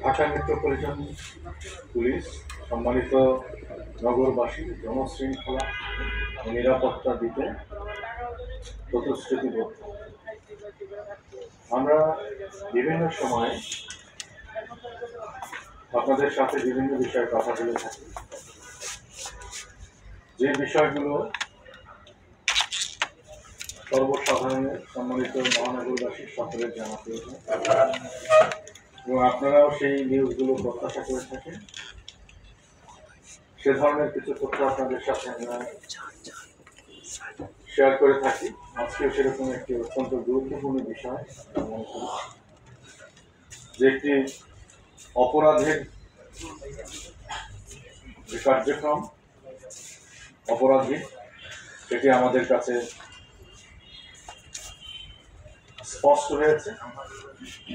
Dhaka metropolitan police সম্মানিত নগরবাসী জনশৃঙ্খলা ও নিরাপত্তা দিতে প্রতিশ্রুতিবদ্ধ। আমরা বিভিন্ন সময় আপনাদের সাথে বিভিন্ন বিষয়ে কথা বলে থাকি, যে বিষয়গুলো সর্বসাধারণের সম্মানিত মহানগরবাসীর সকলের জানা প্রয়োজন এবং আপনারাও সেই নিউজগুলো প্রত্যাশা করে থাকেন। সে ধরনের কিছু তথ্য আপনাদের সাথে আমরা শেয়ার করে থাকি। আজকেও সেরকম একটি অত্যন্ত গুরুত্বপূর্ণ বিষয় মনে করি, যে একটি অপরাধের যে কার্যক্রম অপরাধী সেটি আমাদের কাছে স্পষ্ট হয়েছে।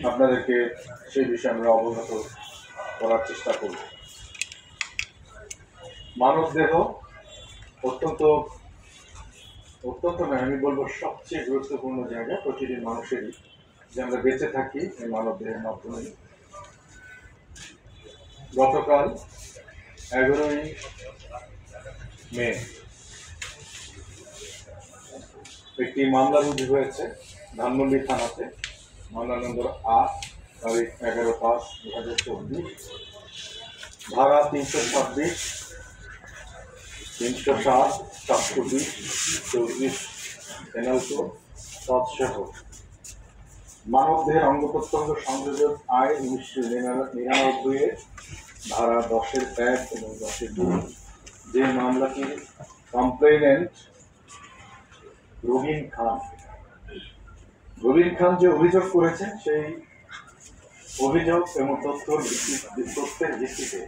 আপনাদেরকে সেই বিষয়ে আমরা অবগত করার চেষ্টা করব। মানব দেহ অত্যন্ত নয়, আমি বলবো সবচেয়ে গুরুত্বপূর্ণ জায়গা প্রতিটি মানুষেরই, যে আমরা বেঁচে থাকি এই মানব দেহের মাধ্যমে। গতকাল 11ই মে একটি মামলা রুজু হয়েছে ধানমন্ডি থানাতে। মামলা নম্বর 8 তারিখ 11/5/2024, ধারা 326, 307, 720, 34 পেনাল কোড তৎসহ মানবদেহের অঙ্গ প্রত্যঙ্গ সংযোজন আইন 1999 এর ধারা 10-1 এবং 10-2, যে মামলাটির কমপ্লেনেন্ট রবিন খান যে অভিযোগ করেছেন, সেই অভিযোগ এবং তথ্যের ভিত্তিতে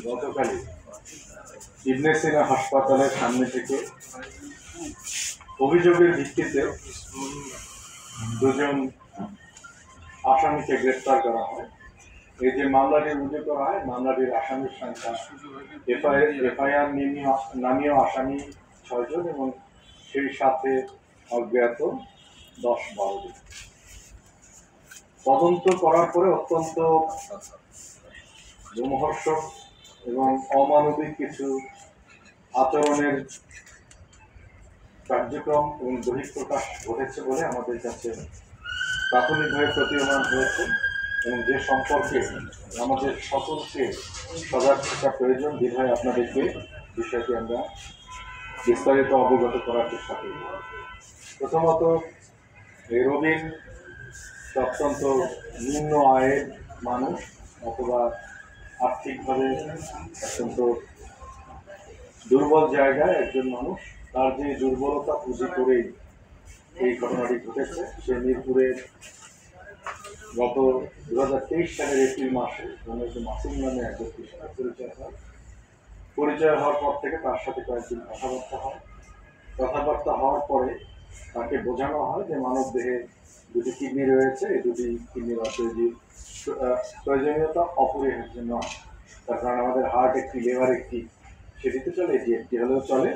গতকালই ইবনে সিনা হাসপাতালের সামনে থেকে অভিযোগের ভিত্তিতে দুজন আসামিকে গ্রেফতার করা হয়। এই যে মামলাটি রুজু করা হয়, মামলাটির আসামির সংখ্যা এফআইআর নামীয় আসামি 6 জন এবং সেই সাথে অজ্ঞাত 10-12 জন। তদন্ত করার পরে অত্যন্ত রোমহর্ষক এবং অমানবিক কিছু আচরণের কার্যক্রম এবং বহিঃপ্রকাশ ঘটেছে বলে আমাদের কাছে প্রাথমিকভাবে প্রতীয়মান হয়েছে, এবং যে সম্পর্কে আমাদের সকলকে সজাগ থাকা প্রয়োজন। বিধায় আপনাদেরকে বিষয়টি আমরা বিস্তারিত অবগত করার চেষ্টা করব। প্রথমত, এই রবিন অত্যন্ত নিম্ন আয়ের মানুষ অথবা আর্থিকভাবে অত্যন্ত দুর্বল জায়গায় একজন মানুষ। তার যে দুর্বলতা পুঁজি করেই এই ঘটনাটি ঘটেছে। সে মিরপুরের গত 2023 সালের এপ্রিল মাসে মাসুম নামে এক ব্যক্তির সাথে পরিচয় হওয়ার পর থেকে তার সাথে কয়েকদিন কথাবার্তা হওয়ার পরে তাকে বোঝানো হয় যে মানব দেহে 2টি কিডনি রয়েছে, এই 2টি কিডনির প্রয়োজনীয়তা অপরিহার্য নয়। তার কারণ আমাদের হার্ট একটি, লিভার একটি, সেটিতে চলে, এটি একটি হলেও চলে।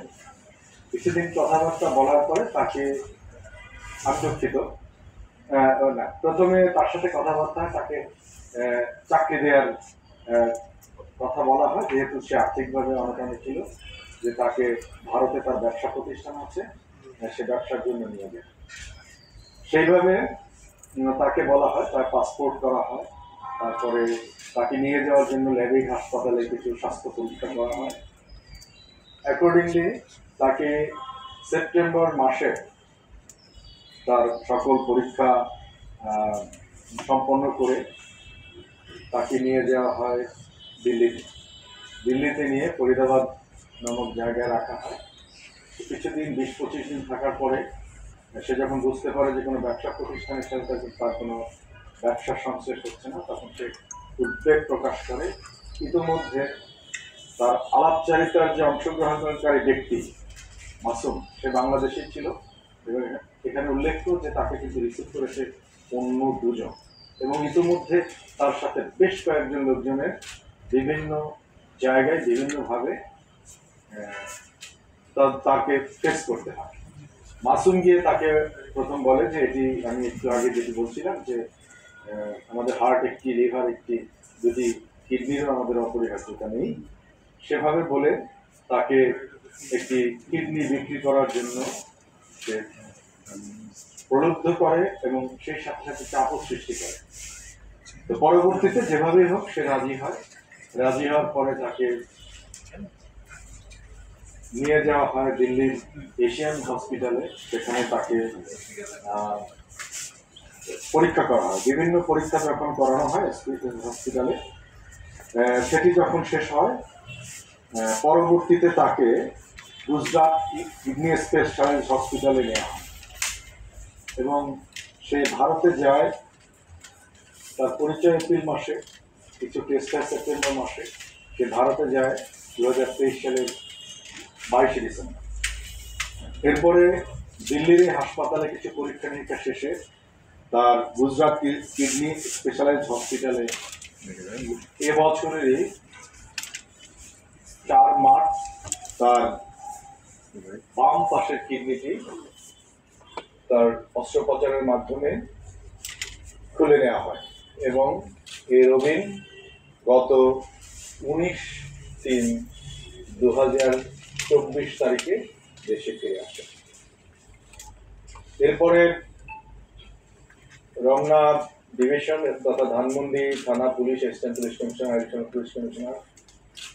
কিছুদিন কথাবার্তা বলার পরে তাকে প্রথমে তার সাথে কথাবার্তা তাকে চাকরি দেওয়ার কথা বলা হয়, যেহেতু সে আর্থিকভাবে অনেকানে ছিল, যে তাকে ভারতে তার ব্যবসা প্রতিষ্ঠান আছে, সে ব্যবসার জন্য নিয়ে যায়। সেইভাবে তাকে বলা হয়, তার পাসপোর্ট করা হয়, তারপরে তাকে নিয়ে যাওয়ার জন্য ল্যাবিক হাসপাতালে কিছু স্বাস্থ্য পরীক্ষা করা হয়। অ্যাকর্ডিংলি তাকে সেপ্টেম্বর মাসে তার সকল পরীক্ষা সম্পন্ন করে তাকে নিয়ে যাওয়া হয় দিল্লিতে নিয়ে ফরিদাবাদ নামক জায়গায় রাখা হয়। কিছুদিন 20-25 দিন থাকার পরে সে যখন বুঝতে পারে যে কোনো ব্যবসা প্রতিষ্ঠানের সাথে তার কোনো ব্যবসার সংশ্লেষ হচ্ছে না, তখন সে উদ্বেগ প্রকাশ করে। ইতিমধ্যে তার আলাপচারিতার যে অংশগ্রহণকারী ব্যক্তি মাসুম, সে বাংলাদেশি ছিল, এবং এখানে উল্লেখ্য যে তাকে কিন্তু রিসিভ করেছে অন্য 2 জন, এবং ইতিমধ্যে তার সাথে বেশ কয়েকজন লোকজনের বিভিন্ন জায়গায় বিভিন্নভাবে তাকে ফেস করতে হয়। মাসুম গিয়ে তাকে প্রথম বলে যে এটি, আমি একটু আগে যেটি বলছিলাম, যে আমাদের হার্ট একটি, লিভার একটি, দুটি, কিডনিরও আমাদের অপরিহার্যতা নেই, সেভাবে বলে তাকে একটি কিডনি বিক্রি করার জন্য সে প্রলুব্ধ করে এবং সেই সাথে সাথে চাপও সৃষ্টি করে। তো পরবর্তীতে যেভাবেই হোক সে রাজি হয়। রাজি হওয়ার পরে তাকে নিয়ে যাওয়া হয় দিল্লির এশিয়ান হসপিটালে। সেখানে তাকে পরীক্ষা করা হয়, বিভিন্ন পরীক্ষা যখন করানো হয় হসপিটালে, সেটি যখন শেষ হয়, পরবর্তীতে তাকে গুজরাট কিডনি স্পেশালিস্ট হসপিটালে নেওয়া হয় এবং সে ভারতে যায়। তার পরিচয় এপ্রিল মাসে, কিছু টেস্ট হয় সেপ্টেম্বর মাসে। সে ভারতে যায় 2023 সালের 22 ডিসেম্বর। এরপরে দিল্লির এই হাসপাতালে কিছু পরীক্ষা নিরীক্ষা শেষে তার গুজরাট কিডনি স্পেশালাইজড হসপিটালে এবছরেরই 4 মার্চ তার বাম পাশের কিডনিটি তার অস্ত্রোপচারের মাধ্যমে খুলে নেওয়া হয় এবং এই রবিন গত 19/3/2024 তারিখে দেশে ফিরে আসে। এরপরে রমনা ডিভিশন তথা ধানমন্ডি থানা police, assistant police commissioner, additional police commissioner,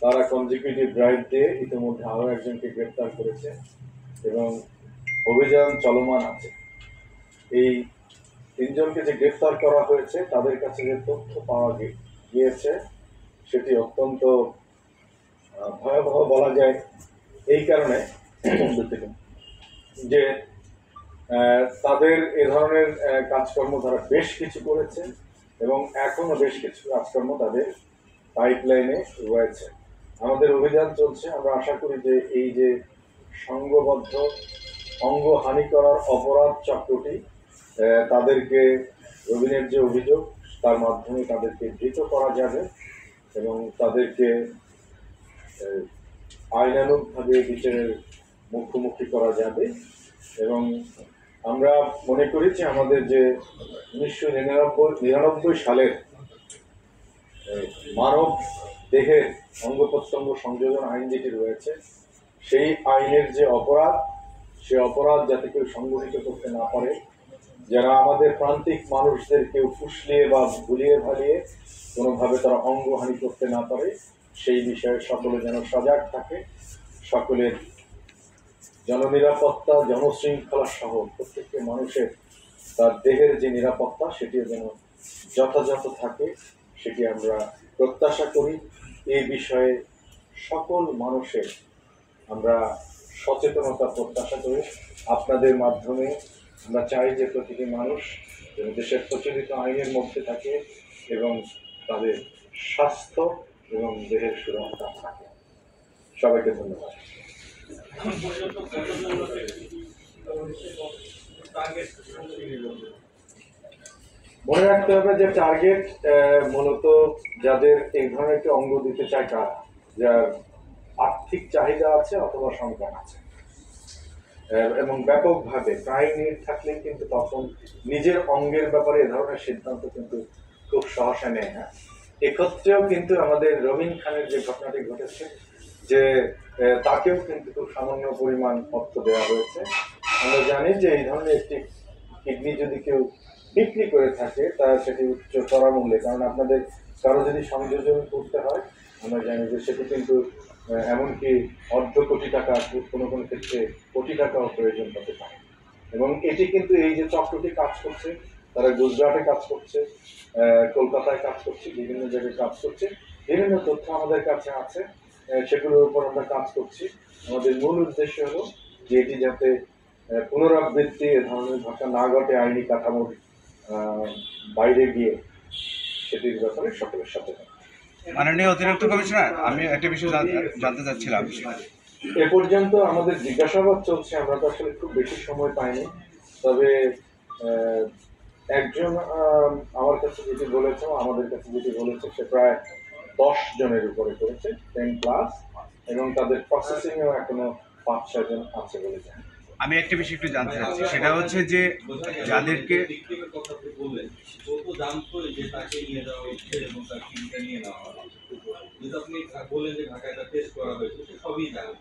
তারা কনজিকিউটিভ ড্রাইভ দিয়ে ইতিমধ্যে আরও একজনকে গ্রেপ্তার করেছে এবং অভিযান চলমান আছে। এই 3 জনকে যে গ্রেপ্তার করা হয়েছে তাদের কাছে যে তথ্য পাওয়া গিয়েছে সেটি অত্যন্ত ভয়াবহ বলা যায়, এই কারণে যে তাদের এ ধরনের কাজকর্ম তারা বেশ কিছু করেছে এবং এখনো বেশ কিছু কাজকর্ম তাদের পাইপলাইনে রয়েছে। আমাদের অভিযান চলছে। আমরা আশা করি যে এই যে সংঘবদ্ধ অঙ্গহানি করার অপরাধ চক্রটি, তাদেরকে রবিনের যে অভিযোগ তার মাধ্যমে তাদেরকে ধৃত করা যাবে এবং তাদেরকে আইনানুগভাবে বিচারের মুখোমুখি করা যাবে। এবং আমরা মনে করি যে আমাদের যে 1999 সালের মানব দেহের অঙ্গ প্রত্যঙ্গ সংযোজন আইন যেটি রয়েছে, সেই আইনের যে অপরাধ, সে অপরাধ যাতে কেউ সংগঠিত করতে না পারে, যারা আমাদের প্রান্তিক মানুষদের কেউ ফুসলিয়ে বা ভুলিয়ে ভালিয়ে কোনোভাবে তারা অঙ্গহানি করতে না পারে, সেই বিষয়ে সকলে যেন সজাগ থাকে। সকলের জননিরাপত্তা, জনশৃঙ্খলা সহ প্রত্যেকটি মানুষের তার দেহের যে নিরাপত্তা সেটিও যেন যথাযথ থাকে, সেটি আমরা প্রত্যাশা করি। এই বিষয়ে সকল মানুষের আমরা সচেতনতা প্রত্যাশা করি। আপনাদের মাধ্যমে আমরা চাই যে প্রতিটি মানুষ দেশের প্রচলিত আইনের মধ্যে থাকে এবং তাদের স্বাস্থ্য এবং দেহের সুরক্ষা থাকে। সবাইকে ধন্যবাদ। মনে রাখতে হবে যে টার্গেট মূলত যাদের এই ধরনের একটি অঙ্গ দিতে চায় কারা, যার আর্থিক চাহিদা আছে অথবা সংকট আছে এবং ব্যাপকভাবে প্রায় নিড থাকলে কিন্তু তখন নিজের অঙ্গের ব্যাপারে এ ধরনের সিদ্ধান্ত কিন্তু খুব সহসা নেয় না। এক্ষেত্রেও কিন্তু আমাদের রবিন খানের যে ঘটনাটি ঘটেছে, যে তাকেও কিন্তু খুব সামান্য পরিমাণ অর্থ দেওয়া হয়েছে। আমরা জানি যে এই ধরনের একটি কিডনি যদি কেউ বিক্রি করে থাকে তার সেটি উচ্চ চড়া মূল্যে, কারণ আপনাদের কারো যদি সংযোজন করতে হয় আমরা জানি যে সেটি কিন্তু এমনকি অর্ধ কোটি টাকা, কোনো কোনো ক্ষেত্রে কোটি টাকাও প্রয়োজন হতে পারে। এবং এটি কিন্তু এই যে চক্রটি কাজ করছে, তারা গুজরাটে কাজ করছে, কলকাতায় কাজ করছে, বিভিন্ন জায়গায় কাজ করছে, বিভিন্ন তথ্য আমাদের কাছে আছে, সেগুলোর উপর আমরা কাজ করছি। আমাদের মূল উদ্দেশ্য হলো যে এটি যাতে পুনরাবৃত্তি এ ধরনের ঘটনা না ঘটে, আইনি কাঠামোর বাইরে গিয়ে, সেটির ব্যাপারে সকলের সাথে। মাননীয় অতিরিক্ত কমিশনার, আমি একটা বিষয় জানতে চাচ্ছিলাম। এ পর্যন্ত আমাদের জিজ্ঞাসাবাদ চলছে, আমরা তো আসলে খুব বেশি সময় পাইনি। তবে একজন আমার কাছে যেটি বলেছে, আমাদের কাছে যেটি বলেছে, সে প্রায় 10 জনের উপরে করেছে, 10+, এবং তাদের প্রসেসিংয়েও এখনো 5-6 জন আছে বলে জানি। আমি একটা বিষয় একটু জানতে চাচ্ছি, সেটা হচ্ছে যে যাদেরকে কথা বললেন, ও তো জানতোই যে তাকে নিয়ে যাওয়া হচ্ছে এবং তার কিডনিটা নিয়ে নেওয়া হবে। যেহেতু আপনি বললেন যে ঢাকায় একটা টেস্ট করা হয়েছে, সে সবই জানে।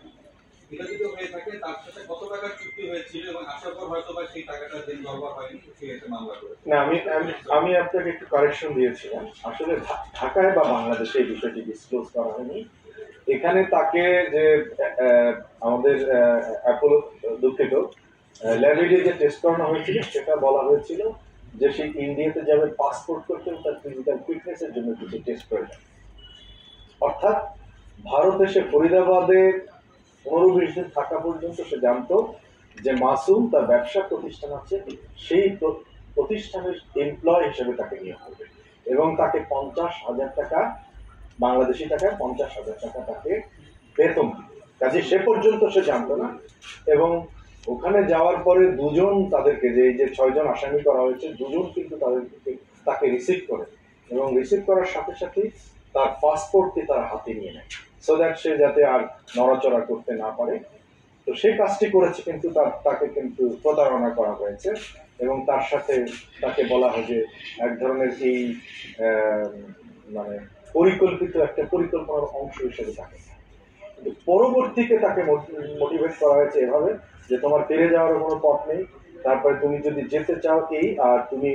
এটা যদি হয়ে থাকে, তার সাথে কত টাকার চুক্তি হয়েছিল এবং আসার পর হয়তো বা সেই টাকাটা দেন দরবার হয়নি, সে এসে মামলা করেছে। না, আমি আমি আমি আপনাকে একটু কারেকশন দিয়েছিলাম। আসলে ঢাকায় বা বাংলাদেশে এই বিষয়টি ডিসক্লোজ করা হয়নি। এখানে তাকে যে আমাদের অ্যাপোলো, দুঃখিত, ল্যাবে যে টেস্ট করানো হয়েছিল সেটা বলা হয়েছিল যে সে ইন্ডিয়াতে যাবে পাসপোর্ট করতে, তার ফিজিক্যাল ফিটনেসের জন্য কিছু টেস্ট করে নেয়। অর্থাৎ ভারতে সে ফরিদাবাদে 15-20 দিন থাকা পর্যন্ত সে জানতো যে মাসুম তার ব্যবসা প্রতিষ্ঠান আছে, সেই প্রতিষ্ঠানের এমপ্লয় হিসেবে তাকে নিয়োগ করবে এবং তাকে 50,000 টাকা, বাংলাদেশি টাকায় 50,000 টাকা তাকে বেতন দিবে। কাজে সে পর্যন্ত সে জানতো না। এবং ওখানে যাওয়ার পরে দুজন তাদেরকে, যে এই যে 6 জন আসামি করা হয়েছে, দুজন কিন্তু তাকে রিসিভ করে এবং রিসিভ করার সাথে সাথেই তার পাসপোর্টটি তারা হাতে নিয়ে নেয়, সো দ্যাট সে যাতে আর নড়াচড়া করতে না পারে। তো সেই কাজটি করেছে, কিন্তু তাকে কিন্তু প্রতারণা করা হয়েছে এবং তার সাথে তাকে বলা হয় যে এক ধরনের এই মানে পরিকল্পিত একটা পরিকল্পনার অংশ হিসেবে তাকে, কিন্তু পরবর্তীতে তাকে মোটিভেট করা হয়েছে এভাবে যে তোমার ফিরে যাওয়ার কোনো পথ নেই, তারপরে তুমি যদি যেতে চাও এই, আর তুমি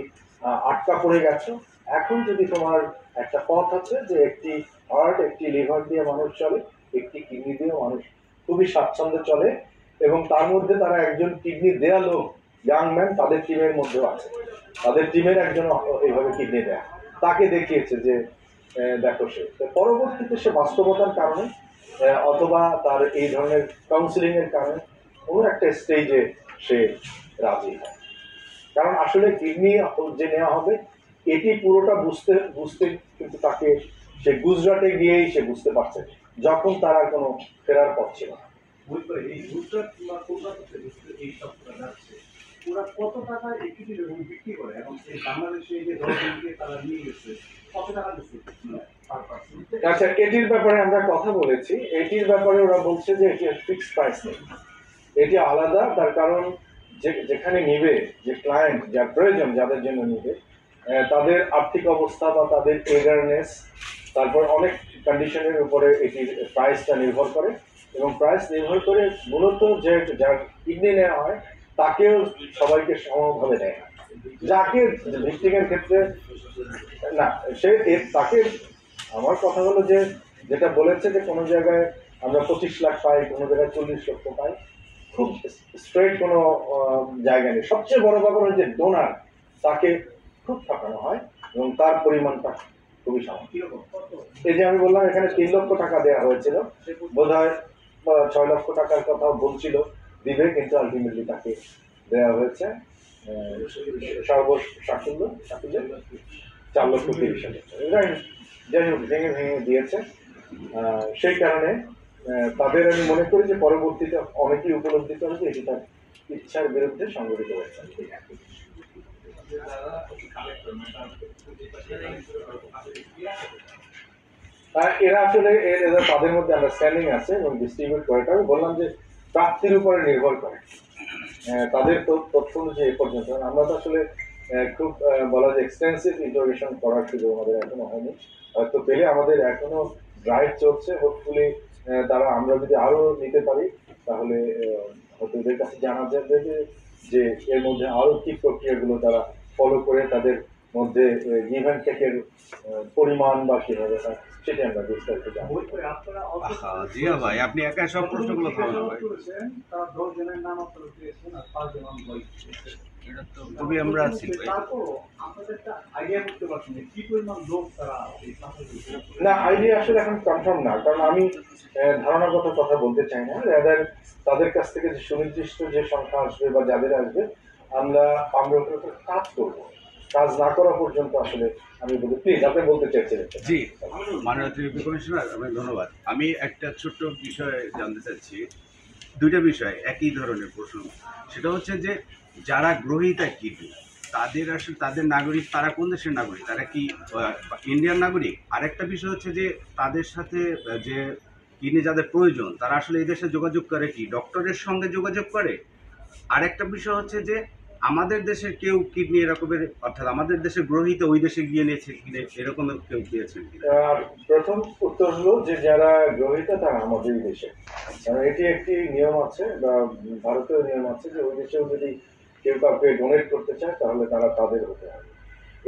আটকা পড়ে গেছো, এখন যদি তোমার একটা পথ আছে যে একটি হার্ট, একটি লিভার দিয়ে মানুষ চলে, একটি কিডনি দিয়ে মানুষ খুবই স্বাচ্ছন্দ্যে চলে, এবং তার মধ্যে তারা একজন কিডনি দেয়া লোক, ইয়াং ম্যান, তাদের টিমের মধ্যেও আছে, তাদের টিমের একজন এইভাবে কিডনি দেয়া, তাকে দেখিয়েছে যে দেখো সে। পরবর্তীতে সে বাস্তবতার কারণে অথবা তার এই ধরনের কাউন্সিলিং এর কারণে কোনো একটা স্টেজে সে রাজি হয়। কারণ আসলে কিডনি যে নেওয়া হবে এটি পুরোটা বুঝতে বুঝতে কিন্তু তাকে, সে গুজরাটে গিয়েই সে বুঝতে পারছে, যখন তার আর কোনো ফেরার পথ ছিল না। এই গুজরাট বা কলকাতাতে এই সব যাচ্ছে, ওরা কত টাকা ইকুইটি বিক্রি করে এবং এই বাংলাদেশে যে 10 জনকে তারা নিয়ে গেছে কত টাকা দিচ্ছে পার পার্সন? আচ্ছা, এটির ব্যাপারে আমরা কথা বলেছি। এটির ব্যাপারে ওরা বলছে যে এটি ফিক্সড প্রাইস নেই, এটি আলাদা। তার কারণ যেখানে নিবে, যে ক্লায়েন্ট, যার প্রয়োজন, যাদের জন্য নিবে, তাদের আর্থিক অবস্থা বা তাদের এগারনেস, তারপর অনেক কন্ডিশনের উপরে এটির প্রাইসটা নির্ভর করে। এবং প্রাইস নির্ভর করে মূলত যে যার কিডনি নেওয়া হয় তাকেও সবাইকে সমানভাবে দেয় না। যাকে ভিক্টিমের ক্ষেত্রে না, সে তাকে, আমার কথা হলো যে যেটা বলেছে যে কোনো জায়গায় আমরা 25 লাখ পাই, কোনো জায়গায় 40 লক্ষ পাই, খুব স্ট্রেট কোনো জায়গা নেই। সবচেয়ে বড় ব্যাপার হচ্ছে ডোনার, তাকে খুব ঠকানো হয় এবং তার পরিমাণটা খুবই সামান্য। এই যে আমি বললাম এখানে 3 লক্ষ টাকা দেওয়া হয়েছিল, বোধ হয় 6 লক্ষ টাকার কথা বলছিল দিবে, কিন্তু আলটিমেটলি তাকে দেওয়া হয়েছে সর্বসাকুল্য 4,30,000। যাই হোক, ভেঙে ভেঙে দিয়েছে। সেই কারণে তাদের, আমি মনে করি যে পরবর্তীতে অনেকেই উপলব্ধি করে যে এটি তার ইচ্ছার বিরুদ্ধে সংগঠিত হয়েছে। এরা আসলে এরা তাদের মধ্যে আন্ডারস্ট্যান্ডিং আছে এবং ডিস্ট্রিবিউট করে। আমি বললাম যে প্রাপ্তির উপরে নির্ভর করে তাদের তথ্য অনুযায়ী। এ পর্যন্ত আমরা তো আসলে খুব বলা যায় এক্সটেন্সিভ ইন্টারোগেশন করার সুযোগ আমাদের এখনো হয়নি, হয়তো পেলে আমাদের এখনো ড্রাইভ চলছে। হোপফুলি তারা, আমরা যদি আরো নিতে পারি তাহলে হয়তো ওদের কাছে জানা যাবে যে এর মধ্যে আরো কি প্রক্রিয়াগুলো তারা ফলো করে তাদের মধ্যে গিভ অ্যান্ড টেকের পরিমাণ বা কিভাবে, সেটা আমরা বিস্তারিত জানবো। জিয়া ভাই, আপনি একা সব প্রশ্নগুলো থামেন ভাই, তারা 10 জনের নাম আপনারা পেয়েছেন আর 5 জন আমি বলছি। এটা তো খুবই আমরা আছি ভাই। তারপরও আপনাদের একটা আইডিয়া করতে পারছেন যে কি পরিমাণ লোক তারা এই না, আইডিয়া আসলে এখন কনফার্ম না, কারণ আমি ধারণাগত কথা বলতে চাই না। রাদার তাদের কাছ থেকে যে সুনির্দিষ্ট যে সংখ্যা আসবে বা যাদের আসবে, আমরা ওটার উপর কাজ করবো। কাজ না করা পর্যন্ত আসলে আমি বলি, প্লিজ আপনি বলতে চাইছিলেন। জি, মাননীয় অতিরিক্ত কমিশনার, আপনাকে ধন্যবাদ। আমি একটা ছোট্ট বিষয় জানতে চাচ্ছি, দুইটা বিষয় একই ধরনের প্রশ্ন। সেটা হচ্ছে যে যারা গ্রহীতা কিডনি, তাদের আসলে তাদের নাগরিক, তারা কোন দেশের নাগরিক? তারা কি ইন্ডিয়ান নাগরিক? আরেকটা বিষয় হচ্ছে যে তাদের সাথে যে কিডনি যাদের প্রয়োজন, তারা আসলে এই দেশে যোগাযোগ করে কি ডক্টরের সঙ্গে যোগাযোগ করে, আরেকটা বিষয় হচ্ছে যে আমাদের দেশের কেউ কিডনি এরকমের, অর্থাৎ আমাদের দেশের গ্রহিত ওই দেশে গিয়ে নিয়েছে কিনা এরকম কেউ পেয়েছেন কিনা? আর প্রথম উত্তর হলো যে যারা গ্রহীতা তারা আমাদের দেশে, কারণ এটি একটি নিয়ম আছে বা ভারতীয় নিয়ম আছে যে ওই দেশেও যদি কেউ কাউকে ডোনেট করতে চায় তাহলে তারা তাদের হতে হবে।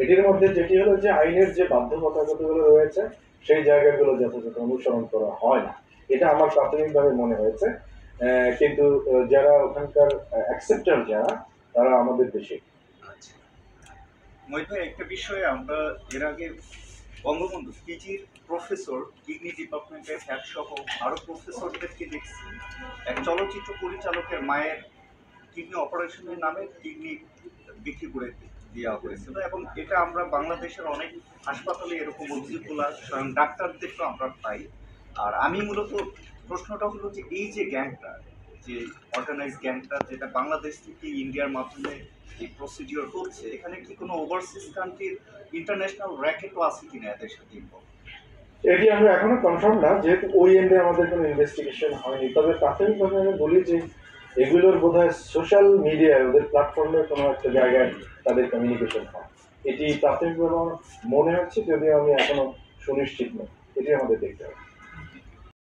এটির মধ্যে যেটি হলো যে আইনের যে বাধ্যবাধকতাগুলো রয়েছে সেই জায়গাগুলো যথাযথ অনুসরণ করা হয় না, এটা আমার প্রাথমিকভাবে মনে হয়েছে। কিন্তু যারা ওখানকার অ্যাকসেপ্টার যারা, তারা আমাদের দেশে। আচ্ছা। মহিত ভাই, একটা বিষয়ে আমরা এর আগে বঙ্গবন্ধু পিজির প্রফেসর, কিডনি ডিপার্টমেন্টের হেড সহ আরো প্রফেসরদেরকে দেখছি এক চলচ্চিত্র পরিচালকের মায়ের কিডনি অপারেশনের নামে কিডনি বিক্রি করে দেওয়া হয়েছিল, এবং এটা আমরা বাংলাদেশের অনেক হাসপাতালে এরকম অভিযোগগুলো স্বয়ং ডাক্তারদেরকেও আমরা পাই। আর আমি মূলত প্রশ্নটা হলো যে এই যে গ্যাংটা, যে অর্গানাইজ গ্যাংটা যেটা বাংলাদেশ থেকে ইন্ডিয়ার মাধ্যমে এই প্রসিডিওর হচ্ছে, এখানে কি কোনো ওভারসিজ কান্ট্রির ইন্টারন্যাশনাল র্যাকেটও আছে কিনা এদের সাথে involved? এটি আমরা এখনো কনফার্ম না, যেহেতু ওই এন্ডে আমাদের কোনো ইনভেস্টিগেশন হয়নি। তবে প্রাথমিকভাবে আমি বলি যে এগুলোর বোধহয় সোশ্যাল মিডিয়ায় ওদের প্ল্যাটফর্মে কোনো একটা জায়গায় তাদের কমিউনিকেশন হয়, এটি প্রাথমিকভাবে আমার মনে হচ্ছে, যদিও আমি এখনো সুনিশ্চিত নই। এটি আমাদের দেখতে হবে।